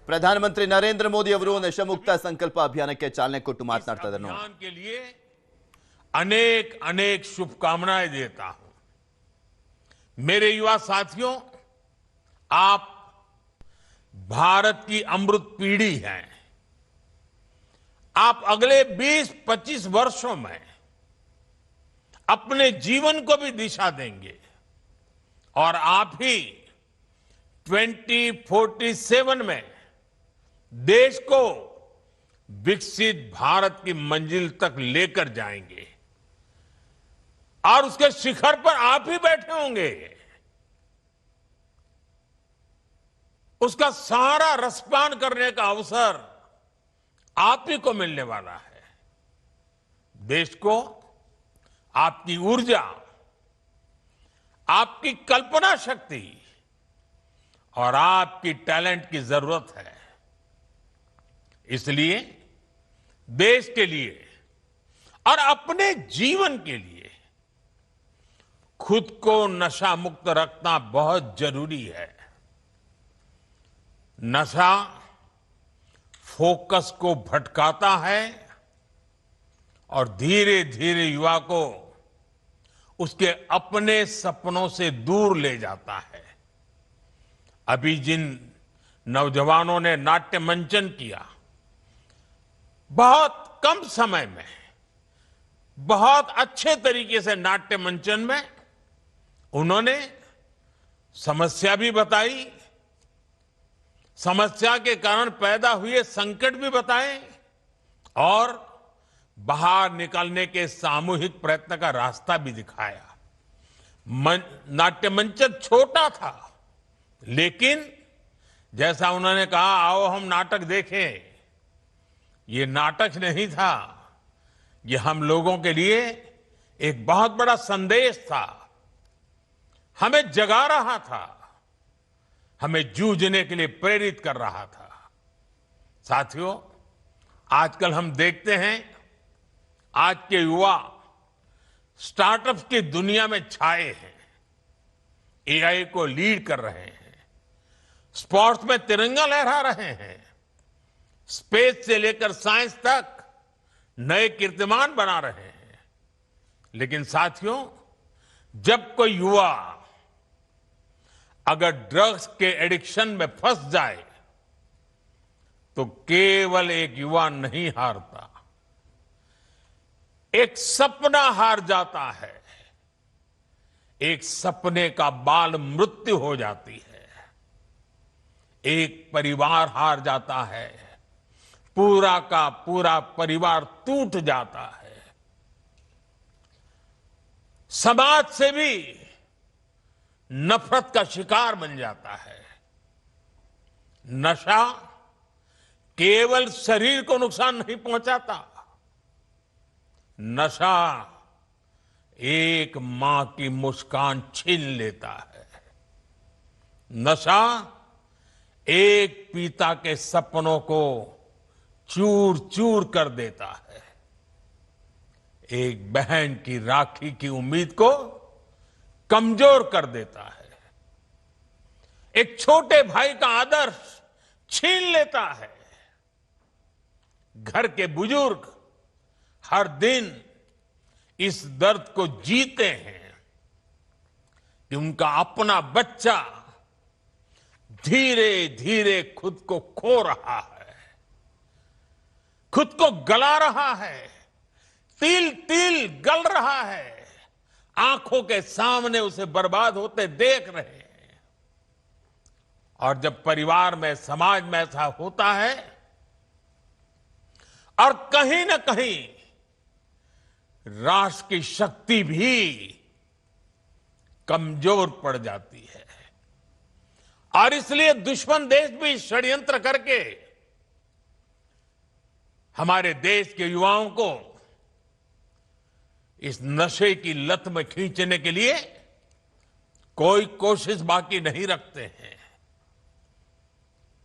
ಪ್ರಧಾನಮಂತ್ರಿ ನರೇಂದ್ರ ಮೋದಿ ಅವರು ನಶಾಮುಕ್ತ ಸಂಕಲ್ಪ ಅಭಿಯಾನಕ್ಕೆ ಚಾಲನೆ ಕೊಟ್ಟು ಮಾತನಾಡ್ತಾ ಇದ್ದಾರೆ ನೋಡಿ. अभियान के लिए अनेक अनेक शुभकामनाएं देता हूं। मेरे युवा साथियों, आप भारत की अमृत पीढ़ी हैं। आप अगले 20-25 वर्षों में अपने जीवन को भी दिशा देंगे और आप ही 2047 में देश को विकसित भारत की मंजिल तक लेकर जाएंगे और उसके शिखर पर आप ही बैठे होंगे। उसका सारा रसपान करने का अवसर आप ही को मिलने वाला है। देश को आपकी ऊर्जा, आपकी कल्पना शक्ति और आपकी टैलेंट की जरूरत है। इसलिए देश के लिए और अपने जीवन के लिए खुद को नशा मुक्त रखना बहुत जरूरी है। नशा फोकस को भटकाता है और धीरे धीरे युवा को उसके अपने सपनों से दूर ले जाता है। अभी जिन नौजवानों ने नाट्य मंचन किया, बहुत कम समय में बहुत अच्छे तरीके से नाट्य मंचन में उन्होंने समस्या भी बताई, समस्या के कारण पैदा हुए संकट भी बताए और बाहर निकलने के सामूहिक प्रयत्न का रास्ता भी दिखाया। नाट्य मंचन छोटा था, लेकिन जैसा उन्होंने कहा, आओ हम नाटक देखें, ये नाटक नहीं था, ये हम लोगों के लिए एक बहुत बड़ा संदेश था। हमें जगा रहा था, हमें जूझने के लिए प्रेरित कर रहा था। साथियों, आजकल हम देखते हैं आज के युवा स्टार्टअप्स की दुनिया में छाए हैं, एआई को लीड कर रहे हैं, स्पोर्ट्स में तिरंगा लहरा रहे हैं, स्पेस से लेकर साइंस तक नए कीर्तिमान बना रहे हैं। लेकिन साथियों, जब कोई युवा अगर ड्रग्स के एडिक्शन में फंस जाए तो केवल एक युवा नहीं हारता, एक सपना हार जाता है, एक सपने का बाल मृत्यु हो जाती है, एक परिवार हार जाता है, पूरा का पूरा परिवार टूट जाता है, समाज से भी नफरत का शिकार बन जाता है। नशा केवल शरीर को नुकसान नहीं पहुंचाता, नशा एक मां की मुस्कान छीन लेता है, नशा एक पिता के सपनों को चूर चूर कर देता है, एक बहन की राखी की उम्मीद को कमजोर कर देता है, एक छोटे भाई का आदर्श छीन लेता है। घर के बुजुर्ग हर दिन इस दर्द को जीते हैं कि उनका अपना बच्चा धीरे धीरे खुद को खो रहा है, खुद को गला रहा है, तिल तिल गल रहा है, आंखों के सामने उसे बर्बाद होते देख रहे हैं। और जब परिवार में, समाज में ऐसा होता है और कहीं ना कहीं राष्ट्र की शक्ति भी कमजोर पड़ जाती है और इसलिए दुश्मन देश भी षड्यंत्र करके हमारे देश के युवाओं को इस नशे की लत में खींचने के लिए कोई कोशिश बाकी नहीं रखते हैं।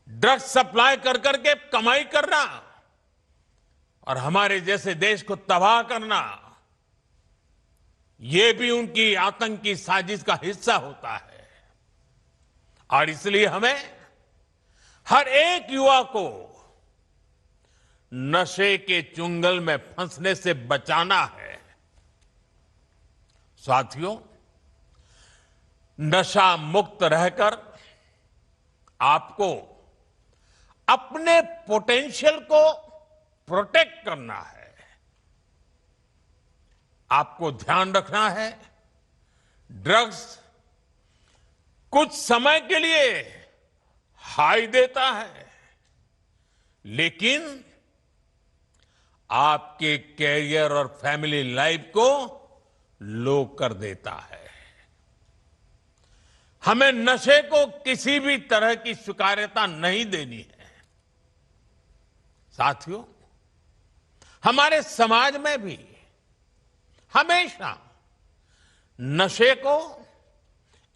ड्रग्स सप्लाई कर करके कमाई करना और हमारे जैसे देश को तबाह करना, ये भी उनकी आतंकी साजिश का हिस्सा होता है। और इसलिए हमें हर एक युवा को नशे के चुंगल में फंसने से बचाना है। साथियों, नशा मुक्त रहकर आपको अपने पोटेंशियल को प्रोटेक्ट करना है। आपको ध्यान रखना है, ड्रग्स कुछ समय के लिए हाई देता है, लेकिन आपके कैरियर और फैमिली लाइफ को लो कर देता है। हमें नशे को किसी भी तरह की स्वीकार्यता नहीं देनी है। साथियों, हमारे समाज में भी हमेशा नशे को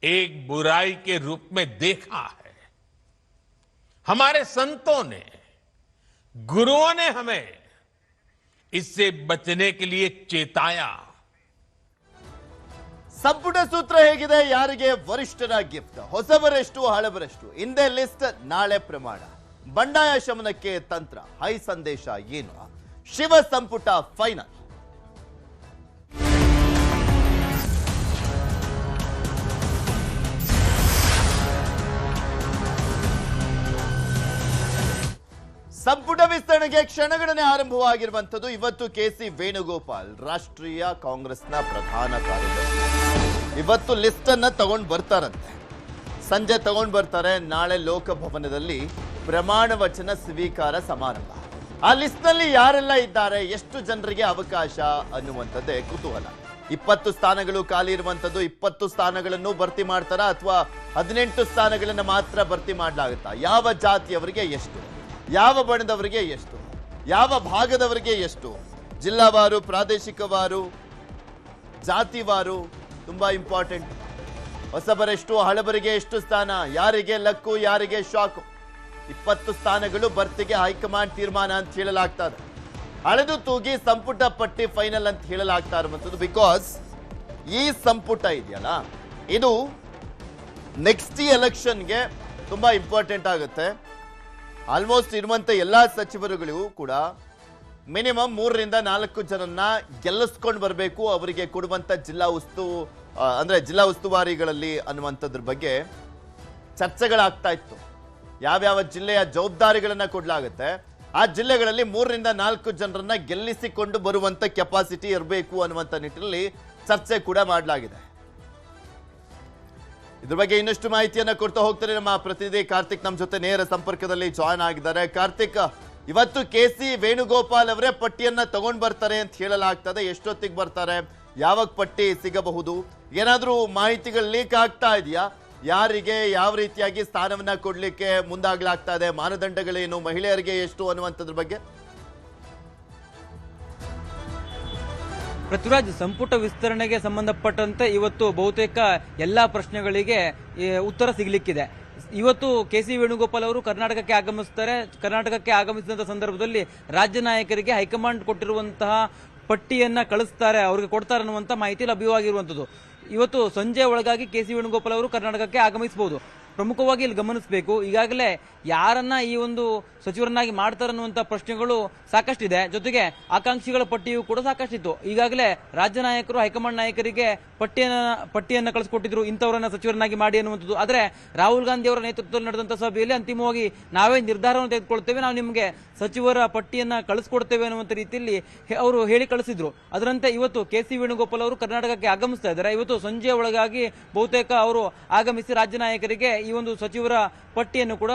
एक बुराई के रूप में देखा है। हमारे संतों ने, गुरुओं ने हमें इससे बचने के लिए चेताया। ಸಂಪುಟ ಸೂತ್ರ ಹೇಗಿದೆ, ಯಾರಿಗೆ ವರಿಷ್ಠರ ಗಿಫ್ಟ್, ಹೊಸಬರೆಷ್ಟು ಹಳಬರೆಷ್ಟು, ಹಿಂದೆ ಲಿಸ್ಟ್ ನಾಳೆ ಪ್ರಮಾಣ, ಬಂಡಾಯ ಶಮನಕ್ಕೆ ತಂತ್ರ, ಹೈ ಸಂದೇಶ ಏನು, ಶಿವ ಸಂಪುಟ ಫೈನಲ್. ಸಂಪುಟ ವಿಸ್ತರಣೆಗೆ ಕ್ಷಣಗಣನೆ ಆರಂಭವಾಗಿರುವಂಥದ್ದು. ಇವತ್ತು ಕೆಸಿ ವೇಣುಗೋಪಾಲ್, ರಾಷ್ಟ್ರೀಯ ಕಾಂಗ್ರೆಸ್ನ ಪ್ರಧಾನ ಕಾರ್ಯದರ್ಶಿ, ಇವತ್ತು ಲಿಸ್ಟ್ ಅನ್ನ ತಗೊಂಡು ಬರ್ತಾರಂತೆ. ಸಂಜೆ ತಗೊಂಡು ಬರ್ತಾರೆ. ನಾಳೆ ಲೋಕಭವನದಲ್ಲಿ ಪ್ರಮಾಣ ವಚನ ಸ್ವೀಕಾರ ಸಮಾರಂಭ. ಆ ಲಿಸ್ಟ್ ನಲ್ಲಿ ಯಾರೆಲ್ಲ ಇದ್ದಾರೆ, ಎಷ್ಟು ಜನರಿಗೆ ಅವಕಾಶ ಅನ್ನುವಂಥದ್ದೇ ಕುತೂಹಲ. 20 ಸ್ಥಾನಗಳು ಖಾಲಿ ಇರುವಂಥದ್ದು. 20 ಸ್ಥಾನಗಳನ್ನು ಭರ್ತಿ ಮಾಡ್ತಾರ ಅಥವಾ 18 ಸ್ಥಾನಗಳನ್ನ ಮಾತ್ರ ಭರ್ತಿ ಮಾಡಲಾಗುತ್ತಾ? ಯಾವ ಜಾತಿಯವರಿಗೆ ಎಷ್ಟು, ಯಾವ ಬಣದವರಿಗೆ ಎಷ್ಟು, ಯಾವ ಭಾಗದವರಿಗೆ ಎಷ್ಟು, ಜಿಲ್ಲಾವಾರು, ಪ್ರಾದೇಶಿಕವಾರು, ಜಾತಿವಾರು, ತುಂಬಾ ಇಂಪಾರ್ಟೆಂಟ್. ಹೊಸಬರೆಷ್ಟು, ಹಳಬರಿಗೆ ಎಷ್ಟು ಸ್ಥಾನ, ಯಾರಿಗೆ ಲಕ್ಕು, ಯಾರಿಗೆ ಶಾಕು. 20 ಸ್ಥಾನಗಳು ಭರ್ತಿಗೆ ಹೈಕಮಾಂಡ್ ತೀರ್ಮಾನ ಅಂತ ಹೇಳಲಾಗ್ತಾ ಇದೆ. ಹಳೆದು ತೂಗಿ ಸಂಪುಟ ಪಟ್ಟಿ ಫೈನಲ್ ಅಂತ ಹೇಳಲಾಗ್ತಾ ಇರುವಂಥದ್ದು. ಬಿಕಾಸ್ ಈ ಸಂಪುಟ ಇದೆಯಲ್ಲ, ಇದು ನೆಕ್ಸ್ಟ್ ಎಲೆಕ್ಷನ್ಗೆ ತುಂಬಾ ಇಂಪಾರ್ಟೆಂಟ್ ಆಗುತ್ತೆ. ಆಲ್ಮೋಸ್ಟ್ ಇರುವಂತ ಎಲ್ಲಾ ಸಚಿವರುಗಳಿಗೂ ಕೂಡ ಮಿನಿಮಮ್ 3 ರಿಂದ 4 ಜನನ್ನ ಗೆಲ್ಲಿಸ್ಕೊಂಡು ಬರಬೇಕು, ಅವರಿಗೆ ಕೊಡುವಂತ ಜಿಲ್ಲಾ ಉಸ್ತುವಾರಿಗಳಲ್ಲಿ ಅನ್ನುವಂಥದ್ರ ಬಗ್ಗೆ ಚರ್ಚೆಗಳಾಗ್ತಾ ಇತ್ತು. ಯಾವ್ಯಾವ ಜಿಲ್ಲೆಯ ಜವಾಬ್ದಾರಿಗಳನ್ನ ಕೊಡಲಾಗುತ್ತೆ, ಆ ಜಿಲ್ಲೆಗಳಲ್ಲಿ 3 ರಿಂದ 4 ಜನರನ್ನ ಗೆಲ್ಲಿಸಿಕೊಂಡು ಬರುವಂತ ಕೆಪಾಸಿಟಿ ಇರಬೇಕು ಅನ್ನುವಂಥ ನಿಟ್ಟಿನಲ್ಲಿ ಚರ್ಚೆ ಕೂಡ ಮಾಡಲಾಗಿದೆ. ಇದ್ರ ಬಗ್ಗೆ ಇನ್ನಷ್ಟು ಮಾಹಿತಿಯನ್ನ ಕೊಡ್ತಾ ಹೋಗ್ತಾರೆ ನಮ್ಮ ಪ್ರತಿನಿಧಿ ಕಾರ್ತಿಕ್ ನಮ್ಮ ಜೊತೆ ನೇರ ಸಂಪರ್ಕದಲ್ಲಿ ಜಾಯ್ನ್ ಆಗಿದ್ದಾರೆ. ಕಾರ್ತಿಕ್, ಇವತ್ತು ಕೆಸಿ ವೇಣುಗೋಪಾಲ್ ಅವರೇ ಪಟ್ಟಿಯನ್ನ ತಗೊಂಡ್ ಬರ್ತಾರೆ ಅಂತ ಹೇಳಲಾಗ್ತದೆ. ಎಷ್ಟೊತ್ತಿಗೆ ಬರ್ತಾರೆ, ಯಾವಾಗ ಪಟ್ಟಿ ಸಿಗಬಹುದು, ಏನಾದ್ರೂ ಮಾಹಿತಿಗಳು ಲೀಕ್ ಆಗ್ತಾ ಇದೆಯಾ? ಯಾರಿಗೆ ಯಾವ ರೀತಿಯಾಗಿ ಸ್ಥಾನವನ್ನ ಕೊಡ್ಲಿಕ್ಕೆ ಮುಂದಾಗ್ಲಾಗ್ತಾ ಇದೆ, ಮಾನದಂಡಗಳೇನು, ಮಹಿಳೆಯರಿಗೆ ಎಷ್ಟು ಅನ್ನುವಂಥದ್ರ ಬಗ್ಗೆ? ಪೃಥ್ವಿರಾಜ್, ಸಂಪುಟ ವಿಸ್ತರಣೆಗೆ ಸಂಬಂಧಪಟ್ಟಂತೆ ಇವತ್ತು ಬಹುತೇಕ ಎಲ್ಲಾ ಪ್ರಶ್ನೆಗಳಿಗೆ ಉತ್ತರ ಸಿಗಲಿಕ್ಕಿದೆ. ಇವತ್ತು ಕೆಸಿ ವೇಣುಗೋಪಾಲ್ ಅವರು ಕರ್ನಾಟಕಕ್ಕೆ ಆಗಮಿಸ್ತಾರೆ. ಕರ್ನಾಟಕಕ್ಕೆ ಆಗಮಿಸಿದಂತಹ ಸಂದರ್ಭದಲ್ಲಿ ರಾಜ್ಯ ನಾಯಕರಿಗೆ ಹೈಕಮಾಂಡ್ ಕೊಟ್ಟಿರುವಂತಹ ಪಟ್ಟಿಯನ್ನ ಕಳಿಸ್ತಾರೆ, ಅವರಿಗೆ ಕೊಡ್ತಾರೆ ಅನ್ನುವಂಥ ಮಾಹಿತಿ ಲಭ್ಯವಾಗಿರುವಂಥದ್ದು. ಇವತ್ತು ಸಂಜೆ ಒಳಗಾಗಿ ಕೆಸಿ ವೇಣುಗೋಪಾಲ್ ಅವರು ಕರ್ನಾಟಕಕ್ಕೆ ಆಗಮಿಸಬಹುದು. ಪ್ರಮುಖವಾಗಿ ಇಲ್ಲಿ ಗಮನಿಸಬೇಕು, ಈಗಾಗಲೇ ಯಾರನ್ನ ಈ ಒಂದು ಸಚಿವರನ್ನಾಗಿ ಮಾಡ್ತಾರೆ ಅನ್ನುವಂಥ ಪ್ರಶ್ನೆಗಳು ಸಾಕಷ್ಟಿದೆ. ಜೊತೆಗೆ ಆಕಾಂಕ್ಷಿಗಳ ಪಟ್ಟಿಯೂ ಕೂಡ ಸಾಕಷ್ಟಿತ್ತು. ಈಗಾಗಲೇ ರಾಜ್ಯ ನಾಯಕರು ಹೈಕಮಾಂಡ್ ನಾಯಕರಿಗೆ ಪಟ್ಟಿಯನ್ನ ಕಳಿಸ್ಕೊಟ್ಟಿದ್ರು, ಇಂಥವರನ್ನ ಸಚಿವರನ್ನಾಗಿ ಮಾಡಿ ಅನ್ನುವಂಥದ್ದು. ಆದರೆ ರಾಹುಲ್ ಗಾಂಧಿ ಅವರ ನೇತೃತ್ವದಲ್ಲಿ ನಡೆದಂಥ ಸಭೆಯಲ್ಲಿ ಅಂತಿಮವಾಗಿ ನಾವೇ ನಿರ್ಧಾರವನ್ನು ತೆಗೆದುಕೊಳ್ತೇವೆ, ನಾವು ನಿಮಗೆ ಸಚಿವರ ಪಟ್ಟಿಯನ್ನ ಕಳಿಸ್ಕೊಡ್ತೇವೆ ಅನ್ನುವಂಥ ರೀತಿಯಲ್ಲಿ ಅವರು ಹೇಳಿ ಕಳಿಸಿದ್ರು. ಅದರಂತೆ ಇವತ್ತು ಕೆಸಿ ವೇಣುಗೋಪಾಲ್ ಅವರು ಕರ್ನಾಟಕಕ್ಕೆ ಆಗಮಿಸ್ತಾ ಇದ್ದಾರೆ. ಇವತ್ತು ಸಂಜೆ ಒಳಗಾಗಿ ಬಹುತೇಕ ಅವರು ಆಗಮಿಸಿ ರಾಜ್ಯ ನಾಯಕರಿಗೆ ಈ ಒಂದು ಸಚಿವರ ಪಟ್ಟಿಯನ್ನು ಕೂಡ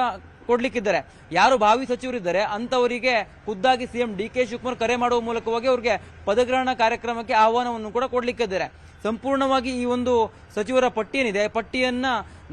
ಕೊಡ್ಲಿಕ್ಕಿದ್ದಾರೆ. ಯಾರು ಭಾವಿ ಸಚಿವರಿದ್ದಾರೆ ಅಂತವರಿಗೆ ಖುದ್ದಾಗಿ ಸಿಎಂ ಡಿ.ಕೆ. ಶಿವಕುಮಾರ್ ಕರೆ ಮಾಡುವ ಮೂಲಕವಾಗಿ ಅವರಿಗೆ ಪದಗ್ರಹಣ ಕಾರ್ಯಕ್ರಮಕ್ಕೆ ಆಹ್ವಾನವನ್ನು ಕೂಡ ಕೊಡ್ಲಿಕ್ಕಿದ್ದಾರೆ. ಸಂಪೂರ್ಣವಾಗಿ ಈ ಒಂದು ಸಚಿವರ ಪಟ್ಟಿ ಏನಿದೆ, ಪಟ್ಟಿಯನ್ನ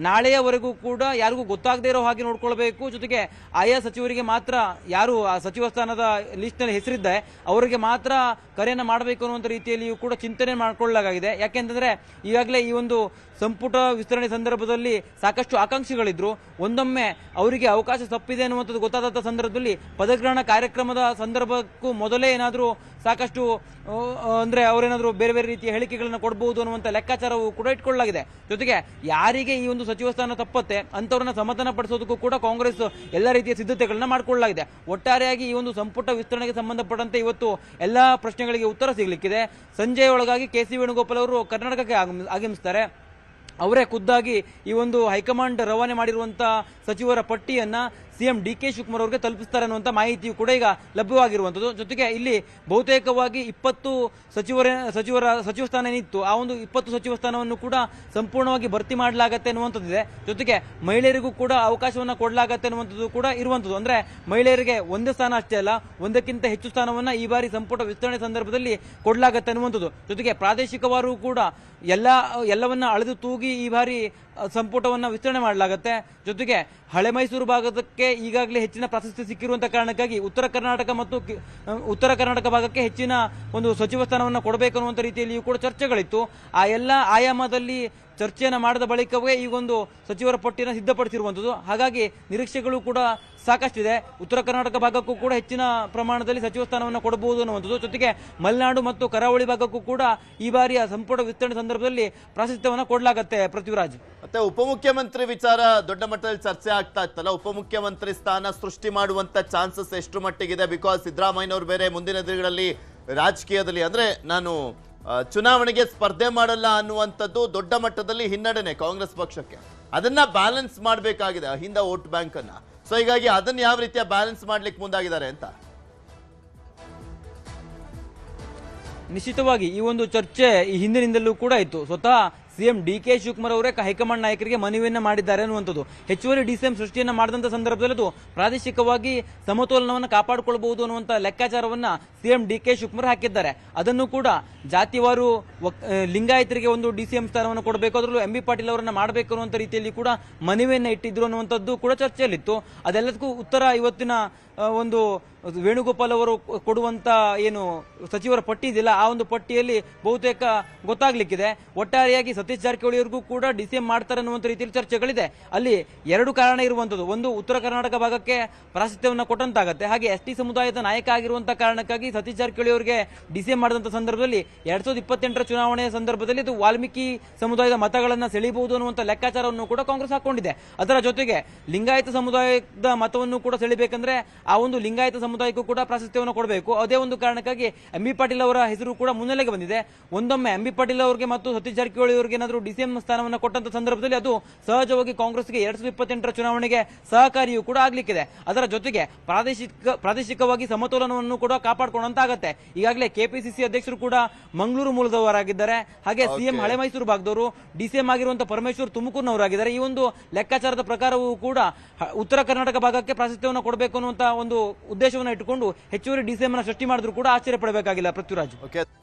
ನಾಳೆಯವರೆಗೂ ಕೂಡ ಯಾರಿಗೂ ಗೊತ್ತಾಗದೇ ಇರೋ ಹಾಗೆ ನೋಡ್ಕೊಳ್ಬೇಕು. ಜೊತೆಗೆ ಆಯಾ ಸಚಿವರಿಗೆ ಮಾತ್ರ, ಯಾರು ಆ ಸಚಿವ ಸ್ಥಾನದ ಲಿಸ್ಟ್ ನಲ್ಲಿ ಹೆಸರಿದ್ದೆ ಅವರಿಗೆ ಮಾತ್ರ ಕರೆಯನ್ನ ಮಾಡಬೇಕು ಅನ್ನುವಂಥ ರೀತಿಯಲ್ಲಿಯೂ ಕೂಡ ಚಿಂತನೆ ಮಾಡಿಕೊಳ್ಳಲಾಗಿದೆ. ಯಾಕೆಂತಂದ್ರೆ ಈಗಾಗಲೇ ಈ ಒಂದು ಸಂಪುಟ ವಿಸ್ತರಣೆ ಸಂದರ್ಭದಲ್ಲಿ ಸಾಕಷ್ಟು ಆಕಾಂಕ್ಷಿಗಳಿದ್ರು. ಒಂದೊಮ್ಮೆ ಅವರಿಗೆ ಅವಕಾಶ ತಪ್ಪಿದೆ ಅನ್ನುವಂಥದ್ದು ಗೊತ್ತಾದಂಥ ಸಂದರ್ಭದಲ್ಲಿ ಪದಗ್ರಹಣ ಕಾರ್ಯಕ್ರಮದ ಸಂದರ್ಭಕ್ಕೂ ಮೊದಲೇ ಏನಾದರೂ ಸಾಕಷ್ಟು ಅಂದ್ರೆ ಅವರೇನಾದರೂ ಬೇರೆ ಬೇರೆ ರೀತಿಯ ಹೇಳಿಕೆಗಳನ್ನು ಕೊಡಬಹುದು ಅನ್ನುವಂಥ ಲೆಕ್ಕಾಚಾರವು ಕೂಡ ಇಟ್ಕೊಳ್ಳಲಾಗಿದೆ. ಜೊತೆಗೆ ಯಾರಿಗೆ ಈ ಒಂದು ಸಚಿವ ಸ್ಥಾನ ತಪ್ಪತ್ತೆ ಅಂಥವ್ರನ್ನ ಸಮಾಧಾನ ಪಡಿಸೋದಕ್ಕೂ ಕೂಡ ಕಾಂಗ್ರೆಸ್ ಎಲ್ಲ ರೀತಿಯ ಸಿದ್ಧತೆಗಳನ್ನ ಮಾಡಿಕೊಳ್ಳಲಾಗಿದೆ. ಒಟ್ಟಾರೆಯಾಗಿ ಈ ಒಂದು ಸಂಪುಟ ವಿಸ್ತರಣೆಗೆ ಸಂಬಂಧಪಟ್ಟಂತೆ ಇವತ್ತು ಎಲ್ಲಾ ಪ್ರಶ್ನೆಗಳಿಗೆ ಉತ್ತರ ಸಿಗಲಿಕ್ಕಿದೆ. ಸಂಜೆ ಒಳಗಾಗಿ ಕೆ ಸಿ ವೇಣುಗೋಪಾಲ್ ಅವರು ಕರ್ನಾಟಕಕ್ಕೆ ಆಗಮಿಸ್ತಾರೆ. ಅವರೇ ಖುದ್ದಾಗಿ ಈ ಒಂದು ಹೈಕಮಾಂಡ್ ರವಾನೆ ಮಾಡಿರುವಂತಹ ಸಚಿವರ ಪಟ್ಟಿಯನ್ನ ಸಿಎಂ ಡಿ.ಕೆ. ಶಿವಕುಮಾರ್ ಅವರಿಗೆ ತಲುಪಿಸ್ತಾರೆ ಅನ್ನುವಂಥ ಮಾಹಿತಿಯು ಕೂಡ ಈಗ ಲಭ್ಯವಾಗಿರುವಂಥದ್ದು. ಜೊತೆಗೆ ಇಲ್ಲಿ ಬಹುತೇಕವಾಗಿ 20 ಸಚಿವ ಸ್ಥಾನ ಏನಿತ್ತು ಆ ಒಂದು 20 ಸಚಿವ ಸ್ಥಾನವನ್ನು ಕೂಡ ಸಂಪೂರ್ಣವಾಗಿ ಭರ್ತಿ ಮಾಡಲಾಗತ್ತೆ ಅನ್ನುವಂಥದ್ದಿದೆ. ಜೊತೆಗೆ ಮಹಿಳೆಯರಿಗೂ ಕೂಡ ಅವಕಾಶವನ್ನು ಕೊಡಲಾಗತ್ತೆ ಅನ್ನುವಂಥದ್ದು ಕೂಡ ಇರುವಂಥದ್ದು. ಅಂದ್ರೆ ಮಹಿಳೆಯರಿಗೆ ಒಂದೇ ಸ್ಥಾನ ಅಷ್ಟೇ ಅಲ್ಲ, ಒಂದಕ್ಕಿಂತ ಹೆಚ್ಚು ಸ್ಥಾನವನ್ನ ಈ ಬಾರಿ ಸಂಪುಟ ವಿಸ್ತರಣೆ ಸಂದರ್ಭದಲ್ಲಿ ಕೊಡಲಾಗತ್ತೆ ಅನ್ನುವಂಥದ್ದು. ಜೊತೆಗೆ ಪ್ರಾದೇಶಿಕವಾರು ಕೂಡ ಎಲ್ಲವನ್ನ ಅಳೆದು ತೂಗಿ ಈ ಬಾರಿ ಸಂಪುಟವನ್ನ ವಿಸ್ತರಣೆ ಮಾಡಲಾಗುತ್ತೆ. ಜೊತೆಗೆ ಹಳೆ ಮೈಸೂರು ಭಾಗಕ್ಕೆ ಈಗಾಗಲೇ ಹೆಚ್ಚಿನ ಪ್ರಾಶಸ್ತ್ಯ ಸಿಕ್ಕಿರುವಂತಹ ಕಾರಣಕ್ಕಾಗಿ ಉತ್ತರ ಕರ್ನಾಟಕ ಭಾಗಕ್ಕೆ ಹೆಚ್ಚಿನ ಒಂದು ಸಚಿವ ಸ್ಥಾನವನ್ನು ಕೊಡಬೇಕು ಅನ್ನುವಂಥ ರೀತಿಯಲ್ಲಿಯೂ ಕೂಡ ಚರ್ಚೆಗಳಿತ್ತು. ಆ ಎಲ್ಲ ಆಯಾಮದಲ್ಲಿ ಚರ್ಚೆಯನ್ನು ಮಾಡಿದ ಬಳಿಕವೇ ಈಗೊಂದು ಸಚಿವರ ಪಟ್ಟಿಯನ್ನು ಸಿದ್ಧಪಡಿಸಿರುವಂಥದ್ದು. ಹಾಗಾಗಿ ನಿರೀಕ್ಷೆಗಳು ಕೂಡ ಸಾಕಷ್ಟಿದೆ. ಉತ್ತರ ಕರ್ನಾಟಕ ಭಾಗಕ್ಕೂ ಕೂಡ ಹೆಚ್ಚಿನ ಪ್ರಮಾಣದಲ್ಲಿ ಸಚಿವ ಸ್ಥಾನವನ್ನು ಕೊಡಬಹುದು ಅನ್ನುವಂಥದ್ದು. ಜೊತೆಗೆ ಮಲೆನಾಡು ಮತ್ತು ಕರಾವಳಿ ಭಾಗಕ್ಕೂ ಕೂಡ ಈ ಬಾರಿಯ ಸಂಪುಟ ವಿಸ್ತರಣೆ ಸಂದರ್ಭದಲ್ಲಿ ಪ್ರಾಶಸ್ತ್ಯವನ್ನು ಕೊಡಲಾಗುತ್ತೆ. ಪೃಥ್ವಿರಾಜ್, ಮತ್ತೆ ಉಪಮುಖ್ಯಮಂತ್ರಿ ವಿಚಾರ ದೊಡ್ಡ ಮಟ್ಟದಲ್ಲಿ ಚರ್ಚೆ ಆಗ್ತಾ ಇತ್ತಲ್ಲ, ಉಪಮುಖ್ಯಮಂತ್ರಿ ಸ್ಥಾನ ಸೃಷ್ಟಿ ಮಾಡುವಂತ ಚಾನ್ಸಸ್ ಎಷ್ಟು ಮಟ್ಟಿಗಿದೆ? ಬಿಕಾಸ್ ಸಿದ್ದರಾಮಯ್ಯನವರು ಬೇರೆ ಮುಂದಿನ ದಿನಗಳಲ್ಲಿ ರಾಜಕೀಯದಲ್ಲಿ ಅಂದ್ರೆ ನಾನು ಚುನಾವಣೆಗೆ ಸ್ಪರ್ಧೆ ಮಾಡಲ್ಲ ಅನ್ನುವಂಥದ್ದು ದೊಡ್ಡ ಮಟ್ಟದಲ್ಲಿ ಹಿನ್ನಡೆನೆ ಕಾಂಗ್ರೆಸ್ ಪಕ್ಷಕ್ಕೆ. ಅದನ್ನ ಬ್ಯಾಲೆನ್ಸ್ ಮಾಡಬೇಕಾಗಿದೆ ಹಿಂದ ವೋಟ್ ಬ್ಯಾಂಕ್ ಅನ್ನ. ಸೊ ಹೀಗಾಗಿ ಅದನ್ನ ಯಾವ ರೀತಿಯ ಬ್ಯಾಲೆನ್ಸ್ ಮಾಡ್ಲಿಕ್ಕೆ ಮುಂದಾಗಿದ್ದಾರೆ ಅಂತ ನಿಶ್ಚಿತವಾಗಿ ಈ ಒಂದು ಚರ್ಚೆ ಈ ಹಿಂದಿನಿಂದಲೂ ಕೂಡ ಇತ್ತು. ಸ್ವತಃ ಸಿಎಂ ಡಿ.ಕೆ. ಶಿವಕುಮಾರ್ ಅವರೇ ಹೈಕಮಾಂಡ್ ನಾಯಕರಿಗೆ ಮನವಿಯನ್ನ ಮಾಡಿದ್ದಾರೆ ಅನ್ನುವಂಥದ್ದು. ಹೆಚ್ಚುವರಿ ಡಿಸಿಎಂ ಸೃಷ್ಟಿಯನ್ನ ಮಾಡಿದಂಥ ಸಂದರ್ಭದಲ್ಲಿ ಅದು ಪ್ರಾದೇಶಿಕವಾಗಿ ಸಮತೋಲನವನ್ನು ಕಾಪಾಡಿಕೊಳ್ಳಬಹುದು ಅನ್ನುವಂಥ ಲೆಕ್ಕಾಚಾರವನ್ನ ಸಿಎಂ ಡಿ.ಕೆ. ಶಿವಕುಮಾರ್ ಹಾಕಿದ್ದಾರೆ. ಅದನ್ನು ಕೂಡ ಜಾತಿವಾರು ಲಿಂಗಾಯತರಿಗೆ ಒಂದು ಡಿಸಿಎಂ ಸ್ಥಾನವನ್ನು ಕೊಡಬೇಕು, ಅದರಲ್ಲೂ ಎಂ ಬಿ ಪಾಟೀಲ್ ಅವರನ್ನ ಮಾಡಬೇಕು ಅನ್ನುವಂಥ ರೀತಿಯಲ್ಲಿ ಕೂಡ ಮನವಿಯನ್ನ ಇಟ್ಟಿದ್ರು ಅನ್ನುವಂಥದ್ದು ಕೂಡ ಚರ್ಚೆಯಲ್ಲಿತ್ತು. ಅದೆಲ್ಲದಕ್ಕೂ ಉತ್ತರ ಇವತ್ತಿನ ಒಂದು ವೇಣುಗೋಪಾಲ್ ಅವರು ಕೊಡುವಂತ ಏನು ಸಚಿವರ ಪಟ್ಟಿ ಇದೆಯಲ್ಲ ಆ ಒಂದು ಪಟ್ಟಿಯಲ್ಲಿ ಬಹುತೇಕ ಗೊತ್ತಾಗ್ಲಿಕ್ಕಿದೆ. ಒಟ್ಟಾರೆಯಾಗಿ ಸತೀಶ್ ಜಾರಕಿಹೊಳಿ ಅವರಿಗೂ ಕೂಡ ಡಿಸಿಎಂ ಮಾಡ್ತಾರೆ ಅನ್ನುವಂಥ ರೀತಿಯಲ್ಲಿ ಚರ್ಚೆಗಳಿದೆ. ಅಲ್ಲಿ 2 ಕಾರಣ ಇರುವಂತದ್ದು. ಒಂದು, ಉತ್ತರ ಕರ್ನಾಟಕ ಭಾಗಕ್ಕೆ ಪ್ರಾಶಸ್ತ್ಯವನ್ನು ಕೊಟ್ಟಂತಾಗತ್ತೆ. ಹಾಗೆ ಎಸ್ ಟಿ ಸಮುದಾಯದ ನಾಯಕ ಆಗಿರುವಂತಹ ಕಾರಣಕ್ಕಾಗಿ ಸತೀಶ್ ಜಾರಕಿಹೊಳಿ ಅವರಿಗೆ ಡಿಸಿಎಂ ಮಾಡಿದಂಥ ಸಂದರ್ಭದಲ್ಲಿ 2028ರ ಚುನಾವಣೆಯ ಸಂದರ್ಭದಲ್ಲಿ ಅದು ವಾಲ್ಮೀಕಿ ಸಮುದಾಯದ ಮತಗಳನ್ನು ಸೆಳೆಯಬಹುದು ಅನ್ನುವಂಥ ಲೆಕ್ಕಾಚಾರವನ್ನು ಕೂಡ ಕಾಂಗ್ರೆಸ್ ಹಾಕೊಂಡಿದೆ. ಅದರ ಜೊತೆಗೆ ಲಿಂಗಾಯತ ಸಮುದಾಯದ ಮತವನ್ನು ಕೂಡ ಸೆಳಿಬೇಕಂದ್ರೆ ಆ ಒಂದು ಲಿಂಗಾಯತ ಸಮುದಾಯಕ್ಕೂ ಕೂಡ ಪ್ರಾಶಸ್ತ್ಯವನ್ನು ಕೊಡಬೇಕು. ಅದೇ ಒಂದು ಕಾರಣಕ್ಕಾಗಿ ಎಂ ಬಿ ಪಾಟೀಲ್ ಅವರ ಹೆಸರು ಕೂಡ ಮುನ್ನೆಲೆಗೆ ಬಂದಿದೆ. ಒಂದೊಮ್ಮೆ ಎಂ ಬಿ ಪಾಟೀಲ್ ಅವರಿಗೆ ಮತ್ತು ಸತೀಶ್ ಜಾರಕಿಹೊಳಿ ಅವರಿಗೆ ಏನಾದರೂ ಡಿಸಿಎಂ ಸ್ಥಾನವನ್ನು ಕೊಟ್ಟಂತ ಸಂದರ್ಭದಲ್ಲಿ ಅದು ಸಹಜವಾಗಿ ಕಾಂಗ್ರೆಸ್ಗೆ 2028ರ ಚುನಾವಣೆಗೆ ಸಹಕಾರಿಯೂ ಕೂಡ ಆಗ್ಲಿಕ್ಕಿದೆ. ಅದರ ಜೊತೆಗೆ ಪ್ರಾದೇಶಿಕವಾಗಿ ಸಮತೋಲನವನ್ನು ಕೂಡ ಕಾಪಾಡಿಕೊಂಡಂತಾಗತ್ತೆ. ಈಗಾಗಲೇ ಕೆಪಿಸಿಸಿ ಅಧ್ಯಕ್ಷರು ಕೂಡ ಮಂಗಳೂರು ಮೂಲದವರಾಗಿದ್ದಾರೆ. ಹಾಗೆ ಸಿಎಂ ಹಳೆ ಮೈಸೂರು ಭಾಗದವರು, ಡಿಸಿಎಂ ಆಗಿರುವಂತಹ ಪರಮೇಶ್ವರ್ ತುಮಕೂರಿನವರಾಗಿದ್ದಾರೆ. ಈ ಒಂದು ಲೆಕ್ಕಾಚಾರದ ಪ್ರಕಾರವೂ ಕೂಡ ಉತ್ತರ ಕರ್ನಾಟಕ ಭಾಗಕ್ಕೆ ಪ್ರಾಶಸ್ತ್ಯವನ್ನು ಕೊಡಬೇಕು ಅನ್ನುವಂತ ಒಂದು ಉದ್ದೇಶವನ್ನು ಇಟ್ಟುಕೊಂಡು ಹೆಚ್ಚುವರಿ ಡಿಸಿಎಂ ಅನ್ನು ಸೃಷ್ಟಿ ಮಾಡಿದ್ರು ಕೂಡ ಆಶ್ಚರ್ಯ ಪಡಬೇಕಾಗಿಲ್ಲ. ಪೃಥ್ವಿರಾಜ್,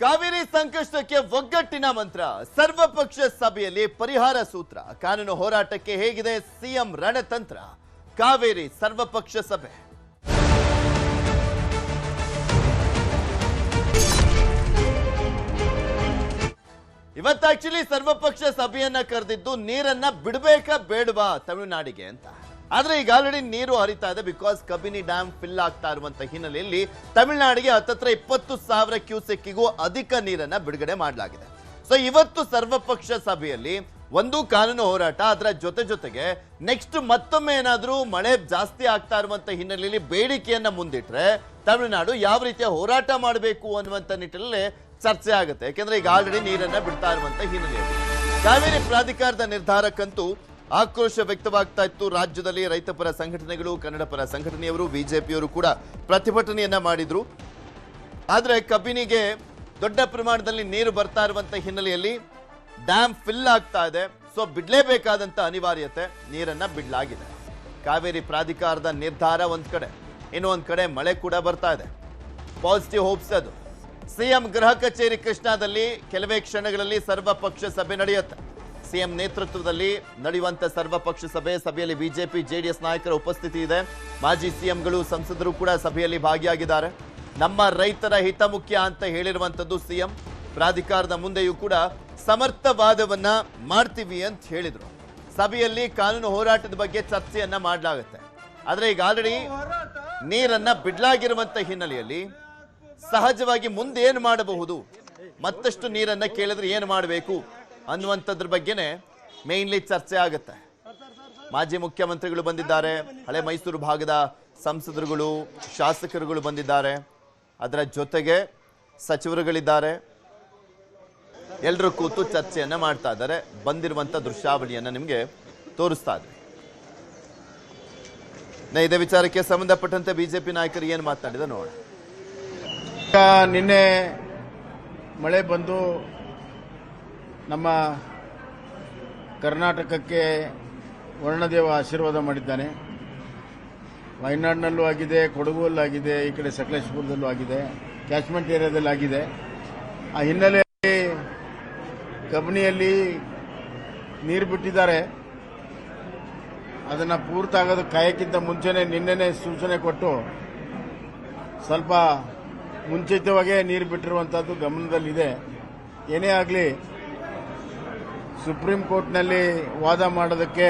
ಕಾವೇರಿ ಸಂಕಷ್ಟಕ್ಕೆ ಒಗ್ಗಟ್ಟಿನ ಮಂತ್ರ, ಸರ್ವಪಕ್ಷ ಸಭೆಯಲ್ಲಿ ಪರಿಹಾರ ಸೂತ್ರ, ಕಾನೂನು ಹೋರಾಟಕ್ಕೆ ಹೇಗಿದೆ ಸಿಎಂ ರಣತಂತ್ರ, ಕಾವೇರಿ ಸರ್ವಪಕ್ಷ ಸಭೆ. ಇವತ್ತು ಆಕ್ಚುಲಿ ಸರ್ವಪಕ್ಷ ಸಭೆಯನ್ನ ಕರೆದಿದ್ದು ನೀರನ್ನ ಬಿಡಬೇಕಾ ಬೇಡವಾ ತಮಿಳುನಾಡಿಗೆ ಅಂತ. ಆದ್ರೆ ಈಗ ಆಲ್ರೆಡಿ ನೀರು ಹರಿತಾ ಇದೆ. ಬಿಕಾಸ್ ಕಬಿನಿ ಡ್ಯಾಮ್ ಫಿಲ್ ಆಗ್ತಾ ಇರುವಂತ ಹಿನ್ನೆಲೆಯಲ್ಲಿ ತಮಿಳುನಾಡಿಗೆ ಹತ್ತತ್ರ 20,000 ಕ್ಯೂಸೆಕ್ಕಿಗೂ ಅಧಿಕ ನೀರನ್ನ ಬಿಡುಗಡೆ ಮಾಡಲಾಗಿದೆ. ಸೊ ಇವತ್ತು ಸರ್ವಪಕ್ಷ ಸಭೆಯಲ್ಲಿ ಒಂದು ಕಾನೂನು ಹೋರಾಟ, ಅದರ ಜೊತೆಗೆ ನೆಕ್ಸ್ಟ್ ಮತ್ತೊಮ್ಮೆ ಏನಾದ್ರೂ ಮಳೆ ಜಾಸ್ತಿ ಆಗ್ತಾ ಇರುವಂತ ಹಿನ್ನೆಲೆಯಲ್ಲಿ ಬೇಡಿಕೆಯನ್ನ ಮುಂದಿಟ್ರೆ ತಮಿಳುನಾಡು ಯಾವ ರೀತಿಯ ಹೋರಾಟ ಮಾಡಬೇಕು ಅನ್ನುವಂತ ನಿಟ್ಟಿನಲ್ಲಿ ಚರ್ಚೆ ಆಗುತ್ತೆ. ಯಾಕೆಂದ್ರೆ ಈಗ ಆಲ್ರೆಡಿ ನೀರನ್ನ ಬಿಡ್ತಾ ಇರುವಂತ ಹಿನ್ನೆಲೆಯಲ್ಲಿ ಕಾವೇರಿ ಪ್ರಾಧಿಕಾರದ ನಿರ್ಧಾರಕ್ಕಂತೂ ಆಕ್ರೋಶ ವ್ಯಕ್ತವಾಗ್ತಾ ಇತ್ತು. ರಾಜ್ಯದಲ್ಲಿ ರೈತ ಪರ ಸಂಘಟನೆಗಳು, ಕನ್ನಡ ಪರ ಸಂಘಟನೆಯವರು, ಬಿಜೆಪಿಯವರು ಕೂಡ ಪ್ರತಿಭಟನೆಯನ್ನ ಮಾಡಿದ್ರು. ಆದ್ರೆ ಕಬಿನಿಗೆ ದೊಡ್ಡ ಪ್ರಮಾಣದಲ್ಲಿ ನೀರು ಬರ್ತಾ ಇರುವಂತ ಹಿನ್ನೆಲೆಯಲ್ಲಿ ಡ್ಯಾಮ್ ಫಿಲ್ ಆಗ್ತಾ ಇದೆ. ಸೊ ಬಿಡ್ಲೇಬೇಕಾದಂತ ಅನಿವಾರ್ಯತೆ, ನೀರನ್ನ ಬಿಡ್ಲಾಗಿದೆ. ಕಾವೇರಿ ಪ್ರಾಧಿಕಾರದ ನಿರ್ಧಾರ ಒಂದ್ ಕಡೆ, ಇನ್ನೊಂದ್ ಕಡೆ ಮಳೆ ಕೂಡ ಬರ್ತಾ ಇದೆ. ಪಾಸಿಟಿವ್ ಹೋಪ್ಸ್ ಅದು. ಸಿಎಂ ಗೃಹ ಕಚೇರಿ ಕೃಷ್ಣಾದಲ್ಲಿ ಕೆಲವೇ ಕ್ಷಣಗಳಲ್ಲಿ ಸರ್ವಪಕ್ಷ ಸಭೆ ನಡೆಯುತ್ತೆ. ಸಿಎಂ ನೇತೃತ್ವದಲ್ಲಿ ನಡೆಯುವಂತ ಸರ್ವಪಕ್ಷ ಸಭೆಯಲ್ಲಿ ಬಿಜೆಪಿ ಜೆಡಿಎಸ್ ನಾಯಕರ ಉಪಸ್ಥಿತಿ ಇದೆ. ಮಾಜಿ ಸಿಎಂಗಳು, ಸಂಸದರು ಕೂಡ ಸಭೆಯಲ್ಲಿ ಭಾಗಿಯಾಗಿದ್ದಾರೆ. ನಮ್ಮ ರೈತರ ಹಿತ ಮುಖ್ಯ ಅಂತ ಹೇಳಿರುವಂತದ್ದು ಸಿಎಂ. ಪ್ರಾಧಿಕಾರದ ಮುಂದೆಯೂ ಕೂಡ ಸಮರ್ಥವಾದವನ್ನ ಮಾಡ್ತೀವಿ ಅಂತ ಹೇಳಿದ್ರು. ಸಭೆಯಲ್ಲಿ ಕಾನೂನು ಹೋರಾಟದ ಬಗ್ಗೆ ಚರ್ಚೆಯನ್ನ ಮಾಡಲಾಗುತ್ತೆ. ಆದ್ರೆ ಈಗ ಆಲ್ರೆಡಿ ನೀರನ್ನ ಬಿಡ್ಲಾಗಿರುವಂತ ಹಿನ್ನೆಲೆಯಲ್ಲಿ ಸಹಜವಾಗಿ ಮುಂದೇನು ಮಾಡಬಹುದು, ಮತ್ತಷ್ಟು ನೀರನ್ನ ಕೇಳಿದ್ರೆ ಏನು ಮಾಡಬೇಕು ಅನ್ನುವಂಥದ್ರ ಬಗ್ಗೆನೇ ಮೇನ್ಲಿ ಚರ್ಚೆ ಆಗುತ್ತೆ. ಮಾಜಿ ಮುಖ್ಯಮಂತ್ರಿಗಳು ಬಂದಿದ್ದಾರೆ, ಹಳೆ ಮೈಸೂರು ಭಾಗದ ಸಂಸದರುಗಳು, ಶಾಸಕರುಗಳು ಬಂದಿದ್ದಾರೆ, ಅದರ ಜೊತೆಗೆ ಸಚಿವರುಗಳಿದ್ದಾರೆ. ಎಲ್ಲರೂ ಕೂತು ಚರ್ಚೆಯನ್ನ ಮಾಡ್ತಾ ಇದ್ದಾರೆ. ಬಂದಿರುವಂತ ದೃಶ್ಯಾವಳಿಯನ್ನ ನಿಮಗೆ ತೋರಿಸ್ತಾ ಇದ್ದಾರೆ. ಇದೇ ವಿಚಾರಕ್ಕೆ ಸಂಬಂಧಪಟ್ಟಂತೆ ಬಿಜೆಪಿ ನಾಯಕರು ಏನು ಮಾತನಾಡಿದ ನೋಡ. ನಿನ್ನೆ ಮಳೆ ಬಂದು ನಮ್ಮ ಕರ್ನಾಟಕಕ್ಕೆ ವರ್ಣದೇವ ಆಶೀರ್ವಾದ ಮಾಡಿದ್ದಾನೆ. ವಯನಾಡಿನಲ್ಲೂ ಆಗಿದೆ, ಕೊಡಗಲ್ಲೂ ಆಗಿದೆ, ಈ ಕಡೆ ಸಕಲೇಶಪುರದಲ್ಲೂ ಆಗಿದೆ, ಕ್ಯಾಚ್ಮೆಂಟ್ ಏರಿಯಾದಲ್ಲಿ ಆಗಿದೆ. ಆ ಹಿನ್ನೆಲೆಯಲ್ಲಿ ಕಬಿನಿಯಲ್ಲಿ ನೀರು ಬಿಟ್ಟಿದ್ದಾರೆ. ಅದನ್ನು ಪೂರ್ತಿ ಕಾಯಕ್ಕಿಂತ ಮುಂಚೆನೇ ನಿನ್ನೆನೇ ಸೂಚನೆ ಕೊಟ್ಟು ಸ್ವಲ್ಪ ಮುಂಚಿತವಾಗೇ ನೀರು ಬಿಟ್ಟಿರುವಂಥದ್ದು ಗಮನದಲ್ಲಿದೆ. ಏನೇ ಆಗಲಿ, ಸುಪ್ರೀಂ ಕೋರ್ಟ್ನಲ್ಲಿ ವಾದ ಮಾಡೋದಕ್ಕೆ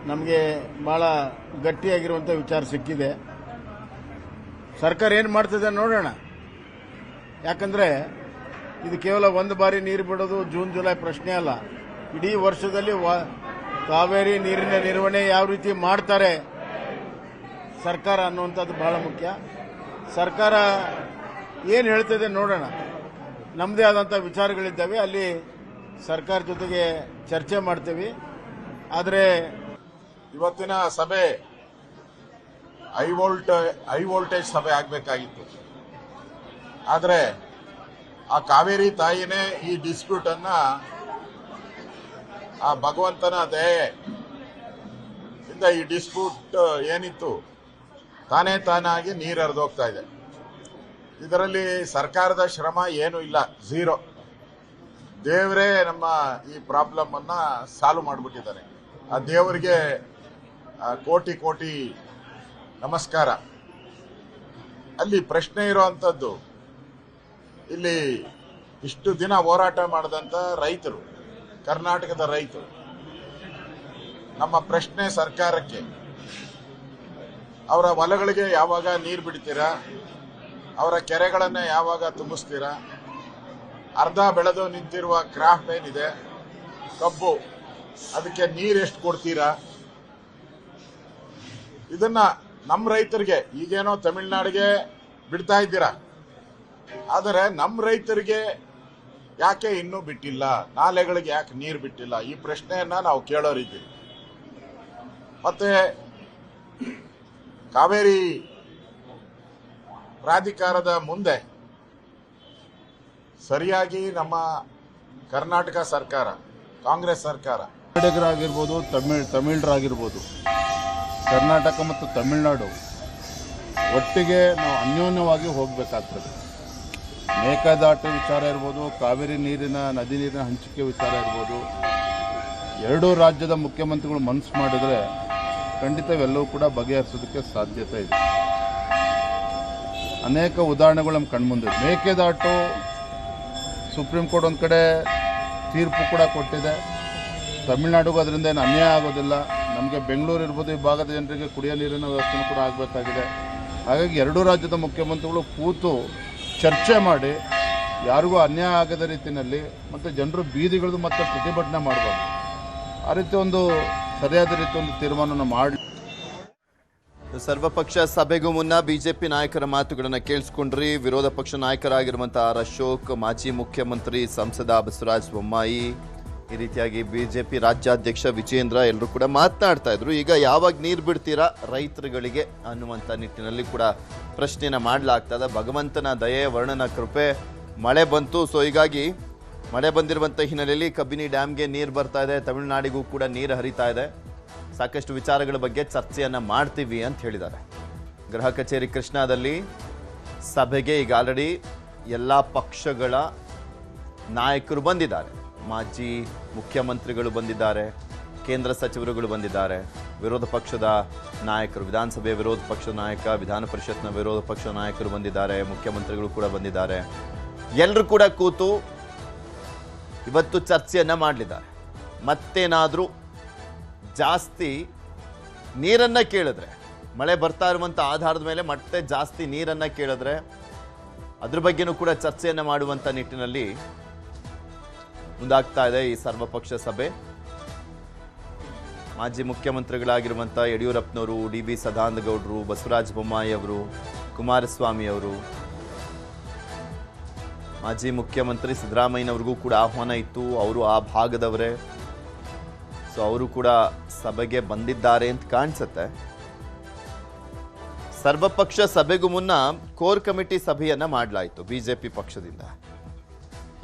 ನಮಗೆ ಭಾಳ ಗಟ್ಟಿಯಾಗಿರುವಂಥ ವಿಚಾರ ಸಿಕ್ಕಿದೆ. ಸರ್ಕಾರ ಏನು ಮಾಡ್ತಿದೆ ನೋಡೋಣ. ಯಾಕಂದರೆ ಇದು ಕೇವಲ ಒಂದು ಬಾರಿ ನೀರು ಬಿಡೋದು ಜೂನ್ ಜುಲೈ ಪ್ರಶ್ನೆ ಅಲ್ಲ. ಇಡೀ ವರ್ಷದಲ್ಲಿ ಕಾವೇರಿ ನೀರಿನ ನಿರ್ವಹಣೆ ಯಾವ ರೀತಿ ಮಾಡ್ತಾರೆ ಸರ್ಕಾರ ಅನ್ನುವಂಥದ್ದು ಬಹಳ ಮುಖ್ಯ. ಸರ್ಕಾರ ಏನು ಹೇಳ್ತದೆ ನೋಡೋಣ. ನಮ್ಮದೇ ಆದಂಥ ವಿಚಾರಗಳಿದ್ದಾವೆ, ಅಲ್ಲಿ ಸರ್ಕಾರ ಜೊತೆಗೆ ಚರ್ಚೆ ಮಾಡ್ತೀವಿ. ಆದರೆ ಇವತ್ತಿನ ಸಭೆ ಹೈ ವೋಲ್ಟೇಜ್ ಸಭೆ ಆಗಬೇಕಾಗಿತ್ತು. ಆದರೆ ಆ ಕಾವೇರಿ ತಾಯಿನೇ ಈ ಡಿಸ್ಪ್ಯೂಟ್ ಅನ್ನ ಆ ಭಗವಂತನ ದಯೆಯಿಂದ ಈ ಡಿಸ್ಪ್ಯೂಟ್ ಏನಿತ್ತು ತಾನೇ ತಾನಾಗಿ ನೀರು ಹರಿದೋಗ್ತಾ ಇದೆ. ಇದರಲ್ಲಿ ಸರ್ಕಾರದ ಶ್ರಮ ಏನೂ ಇಲ್ಲ, ಝೀರೋ. ದೇವರೇ ನಮ್ಮ ಈ ಪ್ರಾಬ್ಲಮ್ ಅನ್ನ ಸಾಲ್ವ್ ಮಾಡಿಬಿಟ್ಟಿದ್ದಾನೆ. ಆ ದೇವರಿಗೆ ಕೋಟಿ ಕೋಟಿ ನಮಸ್ಕಾರ. ಅಲ್ಲಿ ಪ್ರಶ್ನೆ ಇರುವಂಥದ್ದು, ಇಲ್ಲಿ ಇಷ್ಟು ದಿನ ಹೋರಾಟ ಮಾಡಿದಂಥ ರೈತರು, ಕರ್ನಾಟಕದ ರೈತರು, ನಮ್ಮ ಪ್ರಶ್ನೆ ಸರ್ಕಾರಕ್ಕೆ, ಅವರ ಹೊಲಗಳಿಗೆ ಯಾವಾಗ ನೀರು ಬಿಡ್ತೀರಾ, ಅವರ ಕೆರೆಗಳನ್ನ ಯಾವಾಗ ತುಂಬಿಸ್ತೀರಾ, ಅರ್ಧ ಬೆಳೆದು ನಿಂತಿರುವ ಕ್ರಾಫ್ಟ್ ಏನಿದೆ ಕಬ್ಬು, ಅದಕ್ಕೆ ನೀರು ಎಷ್ಟು ಕೊಡ್ತೀರಾ? ಇದನ್ನ ನಮ್ಮ ರೈತರಿಗೆ, ಈಗೇನೋ ತಮಿಳ್ನಾಡಿಗೆ ಬಿಡ್ತಾ ಇದ್ದೀರಾ, ಆದರೆ ನಮ್ಮ ರೈತರಿಗೆ ಯಾಕೆ ಇನ್ನೂ ಬಿಟ್ಟಿಲ್ಲ, ನಾಲೆಗಳಿಗೆ ಯಾಕೆ ನೀರು ಬಿಟ್ಟಿಲ್ಲ, ಈ ಪ್ರಶ್ನೆಯನ್ನ ನಾವು ಕೇಳೋರಿದ್ದೀವಿ. ಮತ್ತೆ ಕಾವೇರಿ ಪ್ರಾಧಿಕಾರದ ಮುಂದೆ ಸರಿಯಾಗಿ ನಮ್ಮ ಕರ್ನಾಟಕ ಸರ್ಕಾರ, ಕಾಂಗ್ರೆಸ್ ಸರ್ಕಾರ, ಕನ್ನಡಿಗರಾಗಿರ್ಬೋದು, ತಮಿಳರಾಗಿರ್ಬೋದು, ಕರ್ನಾಟಕ ಮತ್ತು ತಮಿಳುನಾಡು ಒಟ್ಟಿಗೆ ನಾವು ಅನ್ಯೋನ್ಯವಾಗಿ ಹೋಗಬೇಕಾಗ್ತದೆ. ಮೇಕೆದಾಟು ವಿಚಾರ ಇರ್ಬೋದು, ಕಾವೇರಿ ನೀರಿನ ನದಿ ನೀರಿನ ಹಂಚಿಕೆ ವಿಚಾರ ಇರ್ಬೋದು, ಎರಡೂ ರಾಜ್ಯದ ಮುಖ್ಯಮಂತ್ರಿಗಳು ಮನಸ್ಸು ಮಾಡಿದರೆ ಖಂಡಿತವೆಲ್ಲವೂ ಕೂಡ ಬಗೆಹರಿಸೋದಕ್ಕೆ ಸಾಧ್ಯತೆ ಇದೆ. ಅನೇಕ ಉದಾಹರಣೆಗಳು ನಮ್ಮ ಕಣ್ಮುಂದೆ. ಮೇಕೆದಾಟು ಸುಪ್ರೀಂ ಕೋರ್ಟ್ ಒಂದು ಕಡೆ ತೀರ್ಪು ಕೂಡ ಕೊಟ್ಟಿದೆ. ತಮಿಳುನಾಡಿಗೂ ಅದರಿಂದ ಏನು ಅನ್ಯಾಯ ಆಗೋದಿಲ್ಲ. ನಮಗೆ ಬೆಂಗಳೂರು ಇರ್ಬೋದು, ಈ ಭಾಗದ ಜನರಿಗೆ ಕುಡಿಯೋ ನೀರಿನ ವ್ಯವಸ್ಥೆನೂ ಕೂಡ ಆಗಬೇಕಾಗಿದೆ. ಹಾಗಾಗಿ ಎರಡೂ ರಾಜ್ಯದ ಮುಖ್ಯಮಂತ್ರಿಗಳು ಕೂತು ಚರ್ಚೆ ಮಾಡಿ ಯಾರಿಗೂ ಅನ್ಯಾಯ ಆಗದ ರೀತಿಯಲ್ಲಿ ಮತ್ತು ಜನರು ಬೀದಿಗಳಿದು ಮತ್ತೆ ಪ್ರತಿಭಟನೆ ಮಾಡಬಾರ್ದು. ಆ ರೀತಿ ಒಂದು ಸರಿಯಾದ ರೀತಿ ಒಂದು ತೀರ್ಮಾನವನ್ನು ಮಾಡಿ. ಸರ್ವಪಕ್ಷ ಸಭೆಗೂ ಮುನ್ನ ಬಿಜೆಪಿ ನಾಯಕರ ಮಾತುಗಳನ್ನು ಕೇಳಿಸ್ಕೊಂಡ್ರಿ. ವಿರೋಧ ಪಕ್ಷ ನಾಯಕರಾಗಿರುವಂತಹ ಆರ್ ಅಶೋಕ್, ಮಾಜಿ ಮುಖ್ಯಮಂತ್ರಿ ಸಂಸದ ಬಸವರಾಜ ಬೊಮ್ಮಾಯಿ, ಈ ರೀತಿಯಾಗಿ ಬಿಜೆಪಿ ರಾಜ್ಯಾಧ್ಯಕ್ಷ ವಿಜೇಂದ್ರ ಎಲ್ಲರೂ ಕೂಡ ಮಾತನಾಡ್ತಾ ಇದ್ರು. ಈಗ ಯಾವಾಗ ನೀರು ಬಿಡ್ತೀರಾ ರೈತರುಗಳಿಗೆ ಅನ್ನುವಂಥ ನಿಟ್ಟಿನಲ್ಲಿ ಕೂಡ ಪ್ರಶ್ನೆನ ಮಾಡಲಾಗ್ತದೆ. ಭಗವಂತನ ದಯೆ, ವರ್ಣನ ಕೃಪೆ, ಮಳೆ ಬಂತು. ಸೊ ಹೀಗಾಗಿ ಮಳೆ ಬಂದಿರುವಂಥ ಹಿನ್ನೆಲೆಯಲ್ಲಿ ಕಬಿನಿ ಡ್ಯಾಮ್ಗೆ ನೀರು ಬರ್ತಾ ಇದೆ, ತಮಿಳುನಾಡಿಗೂ ಕೂಡ ನೀರು ಹರಿತಾ ಇದೆ. ಸಾಕಷ್ಟು ವಿಚಾರಗಳ ಬಗ್ಗೆ ಚರ್ಚೆಯನ್ನು ಮಾಡ್ತೀವಿ ಅಂತ ಹೇಳಿದ್ದಾರೆ. ಗೃಹ ಕಚೇರಿ ಕೃಷ್ಣಾದಲ್ಲಿ ಸಭೆಗೆ ಈಗ ಆಲ್ರೆಡಿ ಎಲ್ಲ ಪಕ್ಷಗಳ ನಾಯಕರು ಬಂದಿದ್ದಾರೆ. ಮಾಜಿ ಮುಖ್ಯಮಂತ್ರಿಗಳು ಬಂದಿದ್ದಾರೆ, ಕೇಂದ್ರ ಸಚಿವರುಗಳು ಬಂದಿದ್ದಾರೆ, ವಿರೋಧ ಪಕ್ಷದ ನಾಯಕರು, ವಿಧಾನಸಭೆಯ ವಿರೋಧ ಪಕ್ಷದ ನಾಯಕ, ವಿಧಾನ ಪರಿಷತ್ನ ವಿರೋಧ ಪಕ್ಷದ ನಾಯಕರು ಬಂದಿದ್ದಾರೆ, ಮುಖ್ಯಮಂತ್ರಿಗಳು ಕೂಡ ಬಂದಿದ್ದಾರೆ. ಎಲ್ಲರೂ ಕೂಡ ಕೂತು ಇವತ್ತು ಚರ್ಚೆಯನ್ನ ಮಾಡಲಿದ್ದಾರೆ. ಮತ್ತೇನಾದರೂ ಜಾಸ್ತಿ ನೀರನ್ನ ಕೇಳಿದ್ರೆ, ಮಳೆ ಬರ್ತಾ ಇರುವಂಥ ಆಧಾರದ ಮೇಲೆ ಮತ್ತೆ ಜಾಸ್ತಿ ನೀರನ್ನ ಕೇಳಿದ್ರೆ ಅದ್ರ ಬಗ್ಗೆನೂ ಕೂಡ ಚರ್ಚೆಯನ್ನ ಮಾಡುವಂತ ನಿಟ್ಟಿನಲ್ಲಿ ಮುಂದಾಗ್ತಾ ಇದೆ ಈ ಸರ್ವಪಕ್ಷ ಸಭೆ. ಮಾಜಿ ಮುಖ್ಯಮಂತ್ರಿಗಳಾಗಿರುವಂಥ ಯಡಿಯೂರಪ್ಪನವರು, ಡಿ.ವಿ. ಸದಾನಂದಗೌಡರು, ಬಸವರಾಜ ಬೊಮ್ಮಾಯಿ ಅವರು, ಕುಮಾರಸ್ವಾಮಿ ಅವರು, ಮಾಜಿ ಮುಖ್ಯಮಂತ್ರಿ ಸಿದ್ದರಾಮಯ್ಯನವ್ರಿಗೂ ಕೂಡ ಆಹ್ವಾನ ಇತ್ತು. ಅವರು ಆ ಭಾಗದವರೇ, ಸೊ ಅವರು ಕೂಡ ಸಭೆಗೆ ಬಂದಿದ್ದಾರೆ ಅಂತ ಕಾಣಿಸುತ್ತೆ. ಸರ್ವಪಕ್ಷ ಸಭೆಗೂ ಮುನ್ನ ಕೋರ್ ಕಮಿಟಿ ಸಭೆಯನ್ನ ಮಾಡಲಾಯಿತು ಬಿಜೆಪಿ ಪಕ್ಷದಿಂದ.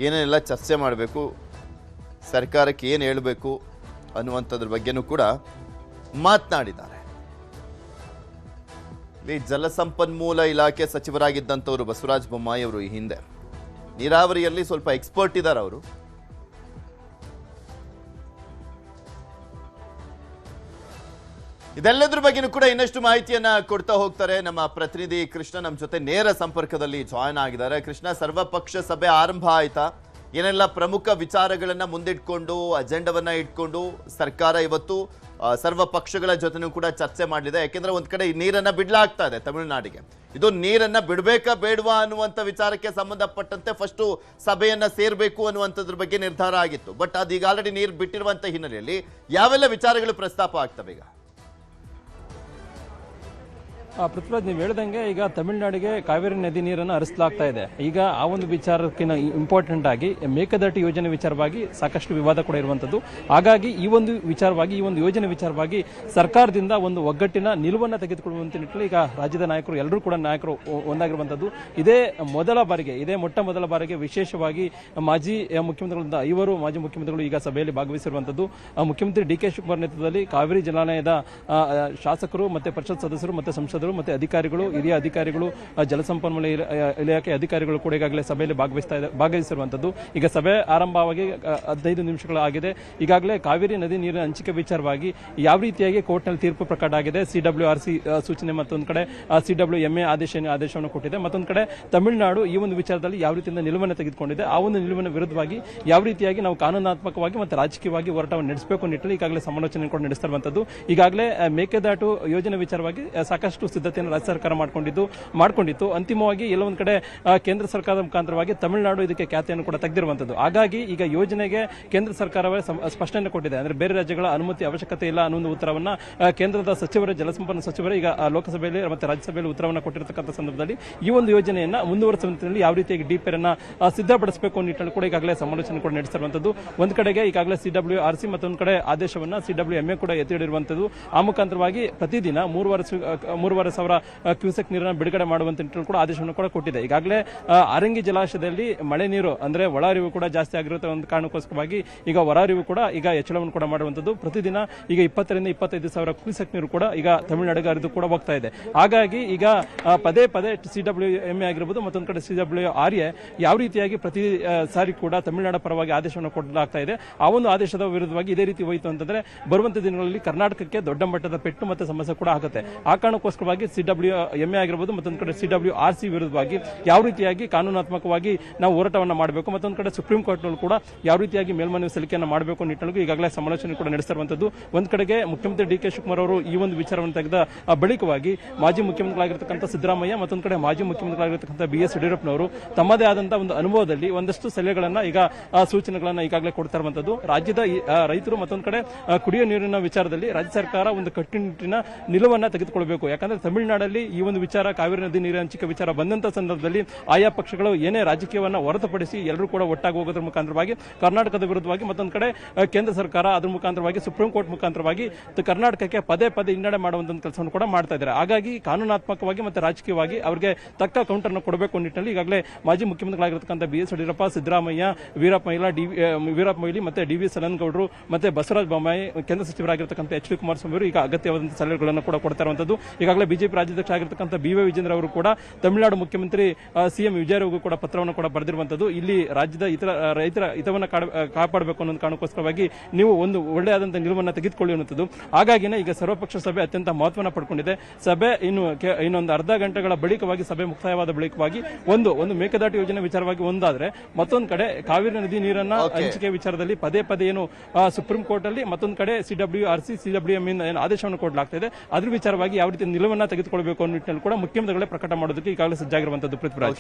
ಏನೇನೆಲ್ಲ ಚರ್ಚೆ ಮಾಡಬೇಕು, ಸರ್ಕಾರಕ್ಕೆ ಏನು ಹೇಳಬೇಕು ಅನ್ನುವಂಥದ್ರ ಬಗ್ಗೆನೂ ಕೂಡ ಮಾತನಾಡಿದ್ದಾರೆ. ಇಲ್ಲಿ ಜಲಸಂಪನ್ಮೂಲ ಇಲಾಖೆ ಸಚಿವರಾಗಿದ್ದಂಥವರು ಬಸವರಾಜ ಬೊಮ್ಮಾಯಿ ಅವರು ಈ ಹಿಂದೆ ನೀರಾವರಿಯಲ್ಲಿ ಸ್ವಲ್ಪ ಎಕ್ಸ್ಪರ್ಟ್ ಇದ್ದಾರೆ ಅವರು. ಇದೆಲ್ಲದ್ರ ಬಗ್ಗೆನೂ ಕೂಡ ಇನ್ನಷ್ಟು ಮಾಹಿತಿಯನ್ನ ಕೊಡ್ತಾ ಹೋಗ್ತಾರೆ ನಮ್ಮ ಪ್ರತಿನಿಧಿ ಕೃಷ್ಣ. ನಮ್ಮ ಜೊತೆ ನೇರ ಸಂಪರ್ಕದಲ್ಲಿ ಜಾಯ್ನ್ ಆಗಿದ್ದಾರೆ. ಕೃಷ್ಣ, ಸರ್ವಪಕ್ಷ ಸಭೆ ಆರಂಭ ಆಯ್ತಾ? ಏನೆಲ್ಲ ಪ್ರಮುಖ ವಿಚಾರಗಳನ್ನ ಮುಂದಿಟ್ಕೊಂಡು, ಅಜೆಂಡವನ್ನ ಇಟ್ಕೊಂಡು ಸರ್ಕಾರ ಇವತ್ತು ಸರ್ವ ಪಕ್ಷಗಳ ಜೊತೆನೂ ಕೂಡ ಚರ್ಚೆ ಮಾಡಲಿದೆ? ಯಾಕೆಂದ್ರೆ ಒಂದ್ ಕಡೆ ನೀರನ್ನ ಬಿಡ್ಲಾಗ್ತಾ ಇದೆ ತಮಿಳುನಾಡಿಗೆ. ಇದು ನೀರನ್ನ ಬಿಡ್ಬೇಕಾ ಬೇಡವಾ ಅನ್ನುವಂಥ ವಿಚಾರಕ್ಕೆ ಸಂಬಂಧಪಟ್ಟಂತೆ ಫಸ್ಟ್ ಸಭೆಯನ್ನ ಸೇರ್ಬೇಕು ಅನ್ನುವಂಥದ್ರ ಬಗ್ಗೆ ನಿರ್ಧಾರ ಆಗಿತ್ತು. ಬಟ್ ಅದೀಗ ಆಲ್ರೆಡಿ ನೀರು ಬಿಟ್ಟಿರುವಂತ ಹಿನ್ನೆಲೆಯಲ್ಲಿ ಯಾವೆಲ್ಲ ವಿಚಾರಗಳು ಪ್ರಸ್ತಾಪ ಆಗ್ತವೆ ಈಗ? ಪೃಥ್ವಿರಾಜ್, ನೀವು ಹೇಳ್ದಂಗೆ ಈಗ ತಮಿಳುನಾಡಿಗೆ ಕಾವೇರಿ ನದಿ ನೀರನ್ನು ಹರಿಸಲಾಗ್ತಾ ಇದೆ. ಈಗ ಆ ಒಂದು ವಿಚಾರಕ್ಕಿಂತ ಇಂಪಾರ್ಟೆಂಟ್ ಆಗಿ ಮೇಕೆದಾಟು ಯೋಜನೆ ವಿಚಾರವಾಗಿ ಸಾಕಷ್ಟು ವಿವಾದ ಕೂಡ ಇರುವಂತದ್ದು. ಹಾಗಾಗಿ ಈ ಒಂದು ಯೋಜನೆ ವಿಚಾರವಾಗಿ ಸರ್ಕಾರದಿಂದ ಒಂದು ಒಗ್ಗಟ್ಟಿನ ನಿಲುವನ್ನು ತೆಗೆದುಕೊಳ್ಳುವಂತ ನಿಟ್ಟಿನಲ್ಲಿ ಈಗ ರಾಜ್ಯದ ನಾಯಕರು ಎಲ್ಲರೂ ಕೂಡ ಒಂದಾಗಿರುವಂತದ್ದು. ಇದೇ ಮೊಟ್ಟ ಮೊದಲ ಬಾರಿಗೆ ವಿಶೇಷವಾಗಿ ಮಾಜಿ ಮುಖ್ಯಮಂತ್ರಿಗಳು ಈಗ ಸಭೆಯಲ್ಲಿ ಭಾಗವಹಿಸಿರುವಂತದ್ದು. ಮುಖ್ಯಮಂತ್ರಿ ಡಿ.ಕೆ. ಶಿವಕುಮಾರ್ ನೇತೃತ್ವದಲ್ಲಿ ಕಾವೇರಿ ಜಲಾನಯದ ಶಾಸಕರು ಮತ್ತೆ ಪರಿಷತ್ ಸದಸ್ಯರು ಮತ್ತೆ ಸಂಸದರು ಮತ್ತೆ ಅಧಿಕಾರಿಗಳು, ಹಿರಿಯ ಅಧಿಕಾರಿಗಳು, ಜಲಸಂಪನ್ಮೂಲ ಇಲಾಖೆ ಅಧಿಕಾರಿಗಳು ಕೂಡ ಈಗಾಗಲೇ ಸಭೆಯಲ್ಲಿ ಭಾಗವಹಿಸಿರುವಂತದ್ದು. ಈಗ ಸಭೆ ಆರಂಭವಾಗಿ 15 ನಿಮಿಷಗಳು ಆಗಿದೆ. ಈಗಾಗಲೇ ಕಾವೇರಿ ನದಿ ನೀರಿನ ಹಂಚಿಕೆ ವಿಚಾರವಾಗಿ ಯಾವ ರೀತಿಯಾಗಿ ಕೋರ್ಟ್ನಲ್ಲಿ ತೀರ್ಪು ಪ್ರಕಟ ಆಗಿದೆ, CWRC ಸೂಚನೆ ಮತ್ತೊಂದು ಕಡೆ CWMA ಆದೇಶವನ್ನು ಕೊಟ್ಟಿದೆ. ಮತ್ತೊಂದು ಕಡೆ ತಮಿಳುನಾಡು ಈ ಒಂದು ವಿಚಾರದಲ್ಲಿ ಯಾವ ರೀತಿಯಿಂದ ನಿಲುವನ್ನು ತೆಗೆದುಕೊಂಡಿದೆ, ಆ ಒಂದು ನಿಲುವಿನ ವಿರುದ್ಧವಾಗಿ ಯಾವ ರೀತಿಯಾಗಿ ನಾವು ಕಾನೂನಾತ್ಮಕವಾಗಿ ಮತ್ತು ರಾಜಕೀಯವಾಗಿ ಹೋರಾಟವನ್ನು ನಡೆಸಬೇಕು ನಿಟ್ಟಿನಲ್ಲಿ ಈಗಾಗಲೇ ಸಮಾಲೋಚನೆ ಕೂಡ ನಡೆಸ್ತಿರುವಂತದ್ದು. ಈಗಾಗಲೇ ಮೇಕೆದಾಟು ಯೋಜನೆ ವಿಚಾರವಾಗಿ ಸಾಕಷ್ಟು ಸಿದ್ಧತೆಯನ್ನು ರಾಜ್ಯ ಸರ್ಕಾರ ಮಾಡಿಕೊಂಡಿತ್ತು. ಅಂತಿಮವಾಗಿ ಎಲ್ಲೊಂದು ಕಡೆ ಕೇಂದ್ರ ಸರ್ಕಾರದ ಮುಖಾಂತರವಾಗಿ ತಮಿಳುನಾಡು ಇದಕ್ಕೆ ಖ್ಯಾತಿಯನ್ನು ಕೂಡ ತೆಗೆದಿರುವಂತದ್ದು. ಹಾಗಾಗಿ ಈಗ ಯೋಜನೆಗೆ ಕೇಂದ್ರ ಸರ್ಕಾರವೇ ಸ್ಪಷ್ಟನೆ ಕೊಟ್ಟಿದೆ. ಅಂದ್ರೆ ಬೇರೆ ರಾಜ್ಯಗಳ ಅನುಮತಿ ಅವಶ್ಯಕತೆ ಇಲ್ಲ ಅನ್ನೋ ಒಂದು ಉತ್ತರವನ್ನ ಕೇಂದ್ರದ ಸಚಿವರು, ಜಲಸಂಪನ್ಮೂಲ ಸಚಿವರು ಈಗ ಲೋಕಸಭೆಯಲ್ಲಿ ಮತ್ತೆ ರಾಜ್ಯಸಭೆಯಲ್ಲಿ ಉತ್ತರವನ್ನು ಕೊಟ್ಟಿರತಕ್ಕಂಥ ಸಂದರ್ಭದಲ್ಲಿ ಈ ಒಂದು ಯೋಜನೆಯನ್ನ ಮುಂದುವರಿಸುವ ನಿಟ್ಟಿನಲ್ಲಿ ಯಾವ ರೀತಿಯಾಗಿ ಡಿಪಿಆರ್ ಅನ್ನ ಸಿದ್ಧಪಡಿಸಬೇಕು ನಿಟ್ಟಿನಲ್ಲಿ ಕೂಡ ಈಗಾಗಲೇ ಸಮಾಲೋಚನೆ ಕೂಡ ನಡೆಸಿರುವಂತದ್ದು. ಒಂದು ಕಡೆಗೆ ಈಗಾಗಲೇ CWRC ಮತ್ತೊಂದು ಕಡೆ ಆದೇಶವನ್ನ CWMA ಕೂಡ ಎತ್ತಿಡಿರುವಂತದ್ದು. ಆ ಮುಖಾಂತರವಾಗಿ ಪ್ರತಿದಿನ 3,500 ಕ್ಯೂಸೆಕ್ ನೀರನ್ನು ಬಿಡುಗಡೆ ಮಾಡುವಂತ ನಿಟ್ಟಿನಲ್ಲಿ ಕೂಡ ಆದೇಶವನ್ನು ಕೂಡ ಕೊಟ್ಟಿದೆ. ಈಗಾಗಲೇ ಆರಂಗಿ ಜಲಾಶಯದಲ್ಲಿ ಮಳೆ ನೀರು ಅಂದ್ರೆ ಒಳ ಹರಿವು ಕೂಡ ಜಾಸ್ತಿ ಆಗಿರುತ್ತೆ ಒಂದು ಕಾರಣಕ್ಕೋಸ್ಕರವಾಗಿ ಈಗ ಹೊರ ಹರಿವು ಕೂಡ ಈಗ ಹೆಚ್ಚಳವನ್ನು ಕೂಡ ಮಾಡುವಂತದ್ದು. ಪ್ರತಿದಿನ ಈಗ 20,000 ರಿಂದ 25,000 ಕ್ಯೂಸೆಕ್ ನೀರು ಕೂಡ ಈಗ ತಮಿಳುನಾಡಿಗೆ ಹರಿದು ಕೂಡ ಹೋಗ್ತಾ ಇದೆ. ಹಾಗಾಗಿ ಈಗ ಪದೇ CWMA ಆಗಿರಬಹುದು ಮತ್ತೊಂದು ಕಡೆ CWRA ಯಾವ ರೀತಿಯಾಗಿ ಪ್ರತಿ ಸಾರಿ ಕೂಡ ತಮಿಳುನಾಡು ಪರವಾಗಿ ಆದೇಶವನ್ನು ಕೊಡಲಾಗ್ತಾ ಇದೆ. ಆ ಒಂದು ಆದೇಶದ ವಿರುದ್ಧವಾಗಿ ಇದೇ ರೀತಿ ಹೋಯಿತು ಅಂತಂದ್ರೆ ಬರುವಂತ ದಿನಗಳಲ್ಲಿ ಕರ್ನಾಟಕಕ್ಕೆ ದೊಡ್ಡ ಮಟ್ಟದ ಪೆಟ್ಟು ಮತ್ತೆ ಸಮಸ್ಯೆ ಕೂಡ ಆಗುತ್ತೆ. ಆ ಕಾರಣಕ್ಕೋಸ್ಕರವಾಗಿ CWMA ಆಗಿರಬಹುದು ಮತ್ತೊಂದು ಕಡೆ CWRC ವಿರುದ್ಧವಾಗಿ ಯಾವ ರೀತಿಯಾಗಿ ಕಾನೂನಾತ್ಮಕವಾಗಿ ನಾವು ಹೋರಾಟವನ್ನು ಮಾಡಬೇಕು, ಮತ್ತೊಂದು ಕಡೆ ಸುಪ್ರೀಂ ಕೋರ್ಟ್ ನಲ್ಲಿ ಕೂಡ ಯಾವ ರೀತಿಯಾಗಿ ಮೇಲ್ಮನವಿ ಸಲ್ಲಿಕೆಯನ್ನು ಮಾಡಬೇಕು ನಿಟ್ಟಿನಲ್ಲಿ ಈಗಾಗಲೇ ಸಮಾಲೋಚನೆ ಕೂಡ ನಡೆಸಿರುವಂತದ್ದು. ಒಂದ್ ಕಡೆಗೆ ಮುಖ್ಯಮಂತ್ರಿ ಡಿ.ಕೆ. ಶಿವಕುಮಾರ್ ಅವರು ಈ ಒಂದು ವಿಚಾರವನ್ನು ತೆಗೆದ ಬಳಿಕವಾಗಿ ಮಾಜಿ ಮುಖ್ಯಮಂತ್ರಿಗಳಾಗಿರ್ತಕ್ಕಂಥ ಸಿದ್ದರಾಮಯ್ಯ ಮತ್ತೊಂದು ಕಡೆ ಮಾಜಿ ಮುಖ್ಯಮಂತ್ರಿಗಳಾಗಿರ್ತಕ್ಕಂಥ B.S. ಯಡಿಯೂರಪ್ಪನವರು ತಮ್ಮದೇ ಆದಂತಹ ಒಂದು ಅನುಭವದಲ್ಲಿ ಒಂದಷ್ಟು ಸಲಹೆಗಳನ್ನ ಈಗ ಸೂಚನೆಗಳನ್ನ ಈಗಾಗಲೇ ಕೊಡ್ತಾ ಇರುವಂತದ್ದು. ರಾಜ್ಯದ ರೈತರು ಮತ್ತೊಂದು ಕಡೆ ಕುಡಿಯುವ ನೀರಿನ ವಿಚಾರದಲ್ಲಿ ರಾಜ್ಯ ಸರ್ಕಾರ ಒಂದು ಕಟ್ಟುನಿಟ್ಟಿನ ನಿಲುವನ್ನ ತೆಗೆದುಕೊಳ್ಳಬೇಕು. ಯಾಕಂದ್ರೆ ತಮಿಳುನಾಡಲ್ಲಿ ಈ ಒಂದು ವಿಚಾರ ಕಾವೇರಿ ನದಿ ನೀರಿನ ಹಂಚಿಕೆ ವಿಚಾರ ಬಂದಂತ ಸಂದರ್ಭದಲ್ಲಿ ಆಯಾ ಪಕ್ಷಗಳು ಏನೇ ರಾಜಕೀಯವನ್ನ ಹೊರತುಪಡಿಸಿ ಎಲ್ಲರೂ ಕೂಡ ಒಟ್ಟಾಗಿ ಹೋಗೋದ್ರ ಮುಖಾಂತರವಾಗಿ ಕರ್ನಾಟಕದ ವಿರುದ್ಧವಾಗಿ ಮತ್ತೊಂದು ಕಡೆ ಕೇಂದ್ರ ಸರ್ಕಾರ ಅದ್ರ ಮುಖಾಂತರವಾಗಿ ಸುಪ್ರೀಂ ಕೋರ್ಟ್ ಮುಖಾಂತರವಾಗಿ ಕರ್ನಾಟಕಕ್ಕೆ ಪದೇ ಹಿನ್ನಡೆ ಮಾಡುವಂತ ಕೆಲಸವನ್ನು ಕೂಡ ಮಾಡ್ತಾ ಇದ್ದಾರೆ. ಹಾಗಾಗಿ ಕಾನೂನಾತ್ಮಕವಾಗಿ ಮತ್ತೆ ರಾಜಕೀಯವಾಗಿ ಅವರಿಗೆ ತಕ್ಕ ಕೌಂಟರ್ನ ಕೊಡಬೇಕು ನಿಟ್ಟಿನಲ್ಲಿ ಈಗಾಗಲೇ ಮಾಜಿ ಮುಖ್ಯಮಂತ್ರಿಗಳಾಗಿರ್ತಕ್ಕಂಥ B.S. ಯಡಿಯೂರಪ್ಪ, ಸಿದ್ದರಾಮಯ್ಯ, ವೀರಪ್ಪ ಮೊಯ್ಲಿ ಮತ್ತೆ ಡಿ.ವಿ. ಸದಾನಂದಗೌಡರು ಮತ್ತೆ ಬಸವರಾಜ ಬೊಮ್ಮಾಯಿ, ಕೇಂದ್ರ ಸಚಿವರಾಗಿರ್ತಕ್ಕಂಥ H.D. ಕುಮಾರಸ್ವಾಮಿ ಅವರು ಈಗ ಅಗತ್ಯವಾದಂತಹ ಸಲಹೆಗಳನ್ನು ಕೂಡ ಕೊಡ್ತಾ ಇರುವಂತದ್ದು. ಈಗಾಗಲೇ ಬಿಜೆಪಿ ರಾಜ್ಯಾಧ್ಯಕ್ಷ ಆಗಿರ್ತಕ್ಕಂಥ B.Y. ವಿಜೇಂದ್ರ ಅವರು ಕೂಡ ತಮಿಳುನಾಡು ಮುಖ್ಯಮಂತ್ರಿ CM ವಿಜಯರವರಿಗೂ ಕೂಡ ಪತ್ರವನ್ನು ಕೂಡ ಬರೆದಿರುವಂತದ್ದು. ಇಲ್ಲಿ ರಾಜ್ಯದ ರೈತರ ಹಿತವನ್ನು ಕಾಪಾಡಬೇಕು ಅನ್ನೋ ಕಾರಣಕ್ಕೋಸ್ಕರವಾಗಿ ನೀವು ಒಂದು ಒಳ್ಳೆಯಾದಂತಹ ನಿಲುವನ್ನು ತೆಗೆದುಕೊಳ್ಳಿ ಅನ್ನುವಂಥದ್ದು. ಹಾಗಾಗಿನೇ ಈಗ ಸರ್ವಪಕ್ಷ ಸಭೆ ಅತ್ಯಂತ ಮಹತ್ವವನ್ನು ಪಡ್ಕೊಂಡಿದೆ. ಸಭೆ ಇನ್ನೊಂದು ಅರ್ಧ ಗಂಟೆಗಳ ಬಳಿಕವಾಗಿ ಸಭೆ ಮುಕ್ತಾಯವಾದ ಬಳಿಕವಾಗಿ ಒಂದು ಮೇಕೆದಾಟು ಯೋಜನೆ ವಿಚಾರವಾಗಿ ಒಂದಾದ್ರೆ ಮತ್ತೊಂದು ಕಡೆ ಕಾವೇರಿ ನದಿ ನೀರನ್ನ ಹಂಚಿಕೆ ವಿಚಾರದಲ್ಲಿ ಪದೇ ಏನು ಸುಪ್ರೀಂ ಕೋರ್ಟ್ ಅಲ್ಲಿ ಮತ್ತೊಂದು ಕಡೆ CWRC CWMA ಆದೇಶವನ್ನು ಕೊಡಲಾಗ್ತಾ ಅದ್ರ ವಿಚಾರವಾಗಿ ಯಾವ ರೀತಿ ನಿಲುವನ್ನ ತೆಗೆದುಕೊಳ್ಳಬೇಕು ಅನ್ನೋ ನಿಟ್ಟಿನಲ್ಲಿ ಕೂಡ ಮುಖ್ಯಮಂತ್ರಿಗಳೇ ಪ್ರಕಟ ಮಾಡೋದಕ್ಕೆ ಈಗಾಗಲೇ ಸಜ್ಜಾಗಿರುವಂತದ್ದು. ಪೃಥ್ವಿರಾಜ್.